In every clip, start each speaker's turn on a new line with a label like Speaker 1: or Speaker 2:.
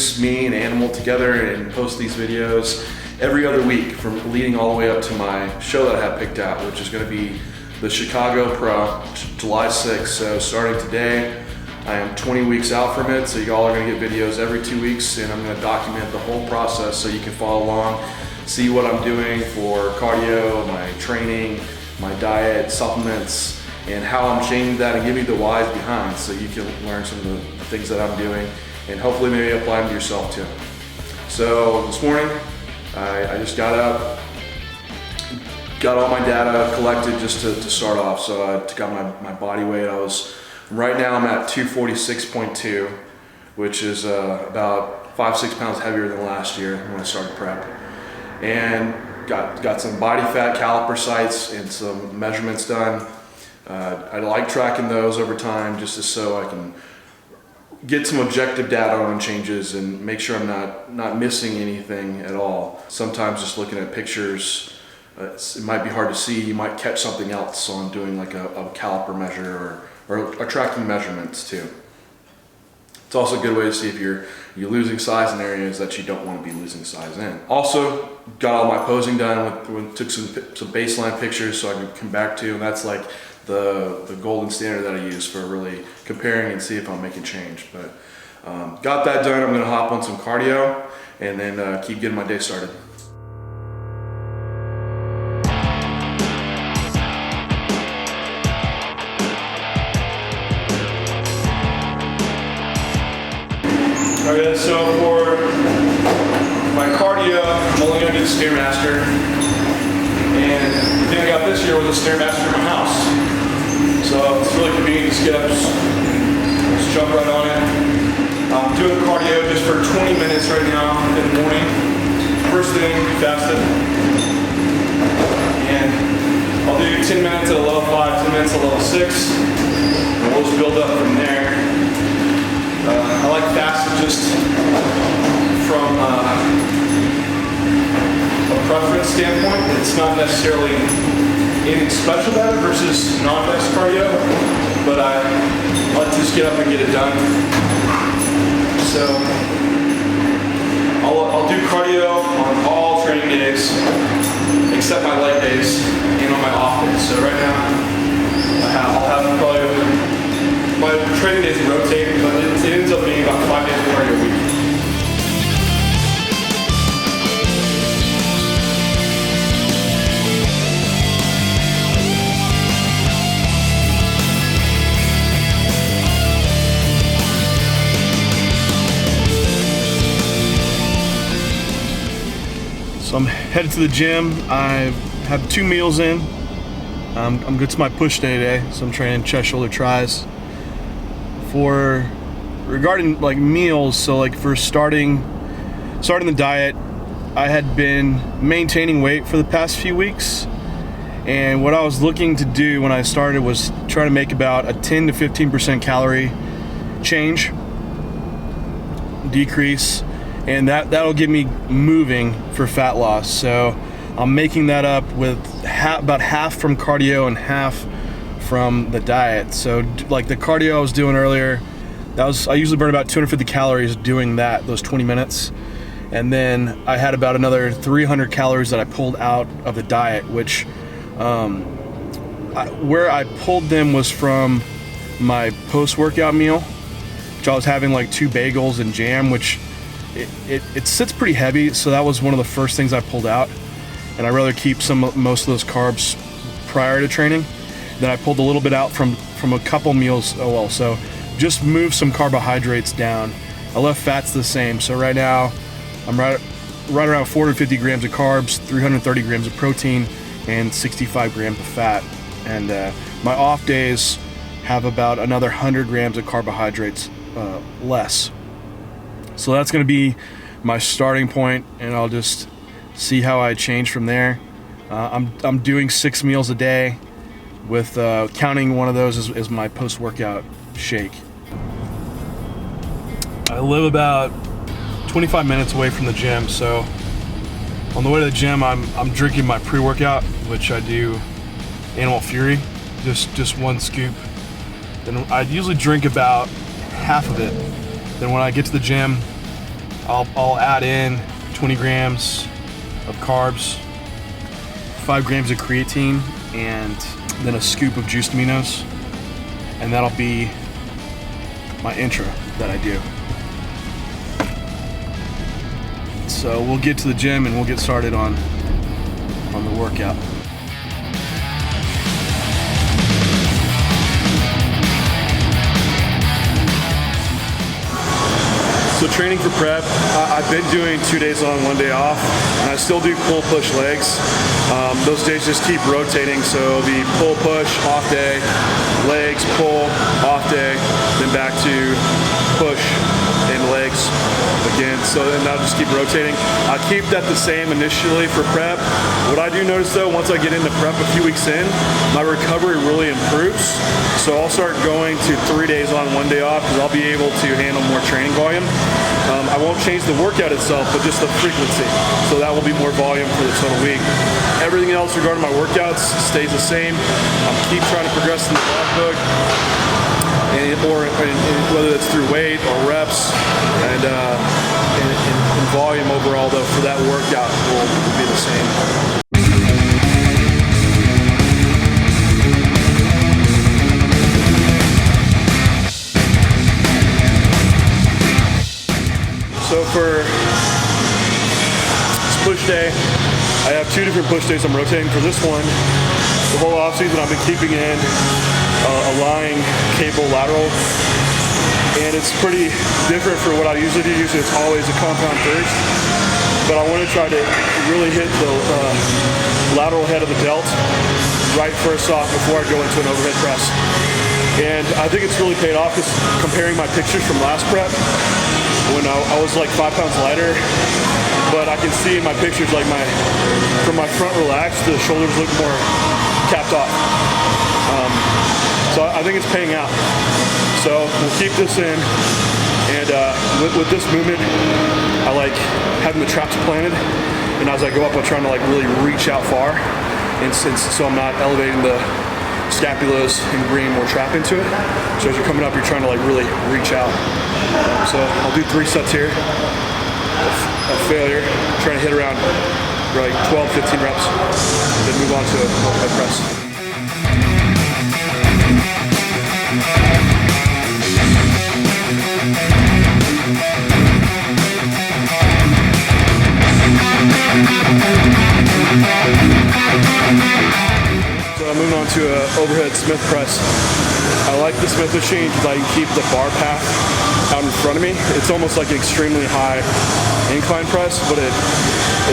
Speaker 1: mix me and Animal together and post these videos every other week, from leading all the way up to my show that I have picked out, which is going to be the Chicago Pro, July 6th. So starting today, I am 20 weeks out from it, so y'all are going to get videos every 2 weeks, and I'm going to document the whole process so you can follow along, see what I'm doing for cardio, my training, my diet, supplements, and how I'm changing that, and give you the whys behind so you can learn some of the things that I'm doing and hopefully maybe apply them to yourself too. So this morning, I just got up, got all my data collected just to start off. So I got my body weight. Right now I'm at 246.2, which is about 5-6 pounds heavier than last year when I started prep. And got some body fat caliper sites and some measurements done. I like tracking those over time just so I can get some objective data on changes and make sure I'm not missing anything at all. Sometimes just looking at pictures, it might be hard to see. You might catch something else on doing like a caliper measure or tracking measurements too. It's also a good way to see if you're losing size in areas that you don't want to be losing size in. Also, got all my posing done, took some baseline pictures so I can come back to, and that's like the golden standard that I use for really comparing and see if I'm making change. But got that done. I'm gonna hop on some cardio and then keep getting my day started. Okay, so for my cardio, I'm only gonna do the Stairmaster. And the thing I got this year was a Stairmaster in my house. So it's really convenient, just get up, just jump right on it. I'm doing cardio just for 20 minutes right now in the morning. First thing, fasted. And I'll do 10 minutes at a level 5, 10 minutes at level 6. And we'll just build up from there. I like fasted just from a preference standpoint. It's not necessarily anything special about it versus non-fast cardio, but I like to just get up and get it done. So I'll do cardio on all training days except my leg days and on my off days. So right now I'll have probably my training days rotate, but it ends up being about 5 days of cardio a week. So I'm headed to the gym. I have 2 meals in. I'm good to my push day today, so I'm training chest, shoulder, tris. Regarding like meals, so like for starting the diet, I had been maintaining weight for the past few weeks, and what I was looking to do when I started was try to make about a 10 to 15% calorie change, decrease, and that'll get me moving for fat loss. So I'm making that up with about half from cardio and half from the diet. So like the cardio I was doing earlier, I usually burn about 250 calories doing those 20 minutes. And then I had about another 300 calories that I pulled out of the diet, which where I pulled them was from my post-workout meal, which I was having like 2 bagels and jam, which it sits pretty heavy. So that was one of the first things I pulled out. And I'd rather keep most of those carbs prior to training. Then I pulled a little bit out from a couple meals. So just move some carbohydrates down. I left fats the same. So right now I'm right around 450 grams of carbs, 330 grams of protein, and 65 grams of fat. And my off days have about another 100 grams of carbohydrates less. So that's going to be my starting point, and I'll just see how I change from there. I'm doing 6 meals a day, with counting one of those as my post-workout shake. I live about 25 minutes away from the gym, so on the way to the gym, I'm drinking my pre-workout, which I do Animal Fury, just 1 scoop. Then I usually drink about half of it. Then when I get to the gym, I'll add in 20 grams of carbs, 5 grams of creatine, and then a scoop of juiced aminos, and that'll be my intro that I do. So we'll get to the gym and we'll get started on the workout. So training for prep, I've been doing 2 days on, 1 day off, and I still do pull push legs. Those days just keep rotating, so it'll be pull push, off day, legs, pull, off day, then back to push and legs again. So then that'll just keep rotating. I keep that the same initially for prep. What I do notice though, once I get into prep a few weeks in, my recovery really improves. So I'll start going to 3 days on, 1 day off, because I'll be able to handle more training volume. I won't change the workout itself, but just the frequency. So that will be more volume for the total week. Everything else regarding my workouts stays the same. I'll keep trying to progress in the log book, whether it's through weight or reps, and volume overall though for that workout will be the same. So for this push day, I have 2 different push days I'm rotating. For this one, the whole off season I've been keeping in a lying cable lateral, and it's pretty different for what I usually do. Usually it's always a compound first, but I want to try to really hit the lateral head of the delt right first off before I go into an overhead press. And I think it's really paid off, because comparing my pictures from last prep, when I was like 5 pounds lighter, but I can see in my pictures like from my front relaxed, the shoulders look more capped off. So I think it's paying out. So we'll keep this in, and with this movement, I like having the traps planted, and as I go up, I'm trying to like really reach out far, and so I'm not elevating the scapulas and bringing more trap into it. So as you're coming up, you're trying to like really reach out. So I'll do 3 sets here of failure, trying to hit around like 12, 15 reps, then move on to a overhead press. So I'm moving on to an overhead Smith press. I like the Smith machine because I can keep the bar path out in front of me. It's almost like an extremely high incline press, but it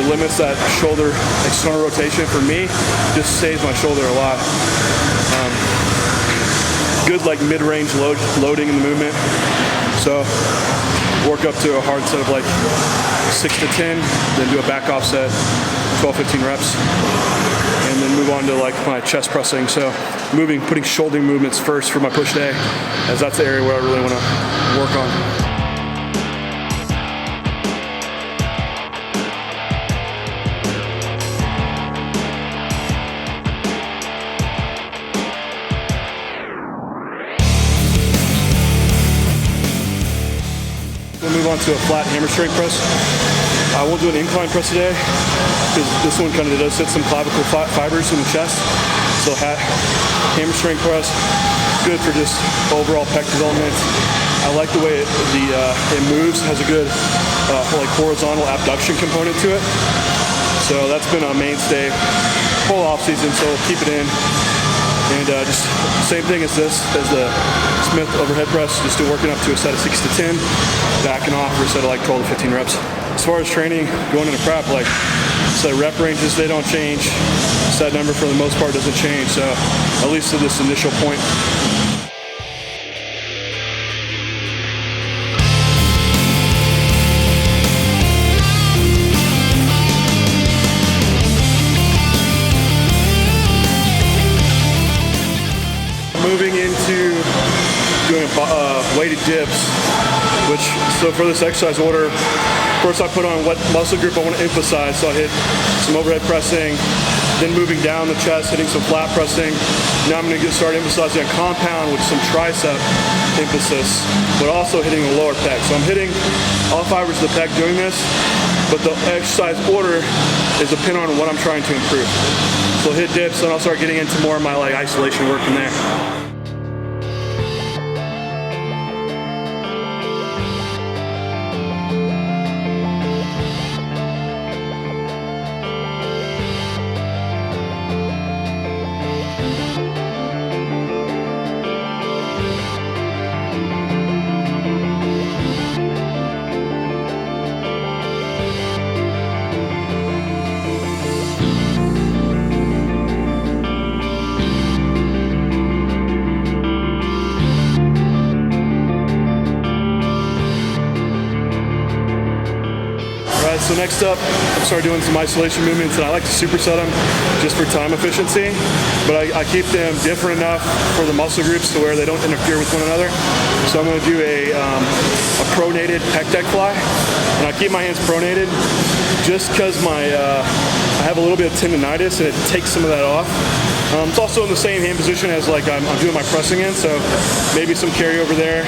Speaker 1: limits that shoulder external rotation. For me, just saves my shoulder a lot. Good like mid-range loading in the movement. So work up to a hard set of like 6 to 10, then do a back off set, 12, 15 reps, and then move on to like my chest pressing. So putting shoulder movements first for my push day, as that's the area where I really want to work on. We'll move on to a flat hamstring press. I won't do an incline press today, because this one kind of does hit some clavicle fibers in the chest. So hamstring press, good for just overall pec development. I like the way it moves. It has a good like horizontal abduction component to it. So that's been a mainstay whole off season. So we'll keep it in, and just same thing as the Smith overhead press. Just working up to a set of 6 to 10, backing off for a set of like 12 to 15 reps. As far as training, going into prep, like set rep ranges, they don't change. Set number for the most part doesn't change. So at least to this initial point. Moving into doing weighted dips, so for this exercise order, first I put on what muscle group I want to emphasize. So I hit some overhead pressing,
Speaker 2: then moving down the chest, hitting some flat pressing. Now I'm going to start emphasizing a compound with some tricep emphasis, but also hitting the lower pec. So I'm hitting all fibers of the pec doing this, but the exercise order is dependent on what I'm trying to improve. So hit dips, and I'll start getting into more of my like isolation work from there. So next up, I start doing some isolation movements, and I like to superset them just for time efficiency, but I keep them different enough for the muscle groups to where they don't interfere with one another. So I'm going to do a pronated Pec Deck Fly, and I keep my hands pronated just because I have a little bit of tendonitis, and it takes some of that off. It's also in the same hand position as like I'm doing my pressing in, so maybe some carryover there.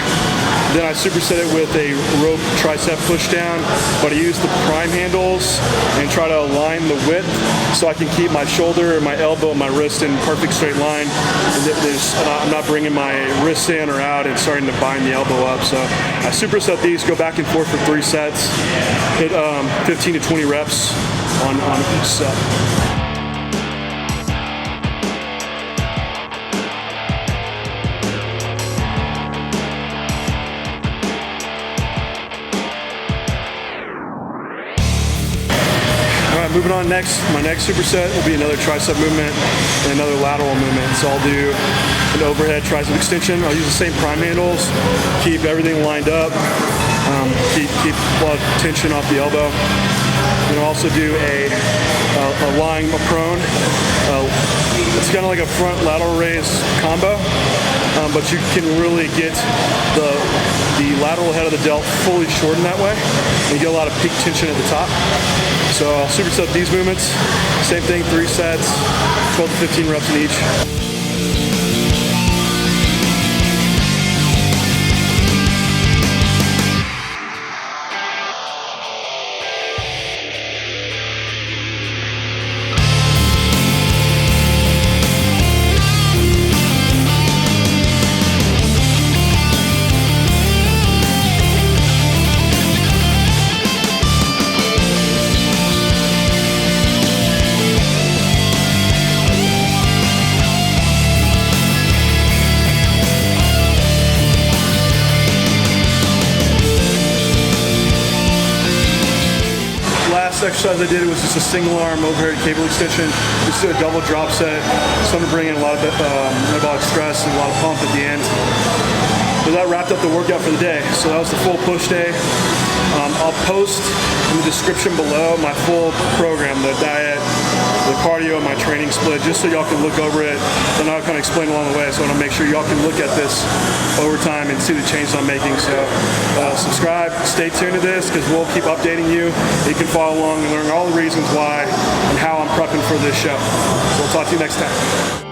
Speaker 2: Then I superset it with a rope tricep pushdown, but I use the prime handles and try to align the width so I can keep my shoulder, my elbow, and my wrist in perfect straight line. I'm not bringing my wrist in or out and starting to bind the elbow up. So I superset these, go back and forth for 3 sets, hit 15 to 20 reps on each set. Moving on next, my next superset will be another tricep movement and another lateral movement. So I'll do an overhead tricep extension. I'll use the same prime handles, keep everything lined up, keep a lot of tension off the elbow. And I'll also do a lying prone. It's kind of like a front lateral raise combo, but you can really get the lateral head of the delt fully shortened that way. And you get a lot of peak tension at the top. So I'll superset these movements. Same thing, 3 sets, 12 to 15 reps in each. Exercise I did was just a single arm overhead cable extension, just a double drop set, so I'm going to bring in a lot of metabolic stress and a lot of pump at the end. So that wrapped up the workout for the day. So that was the full push day. I'll post in the description below my full program, the diet, the cardio, and my training split, just so y'all can look over it. And I'll kind of explain along the way, so I want to make sure y'all can look at this over time and see the changes I'm making. So subscribe, stay tuned to this, because we'll keep updating you. You can follow along and learn all the reasons why and how I'm prepping for this show. So we'll talk to you next time.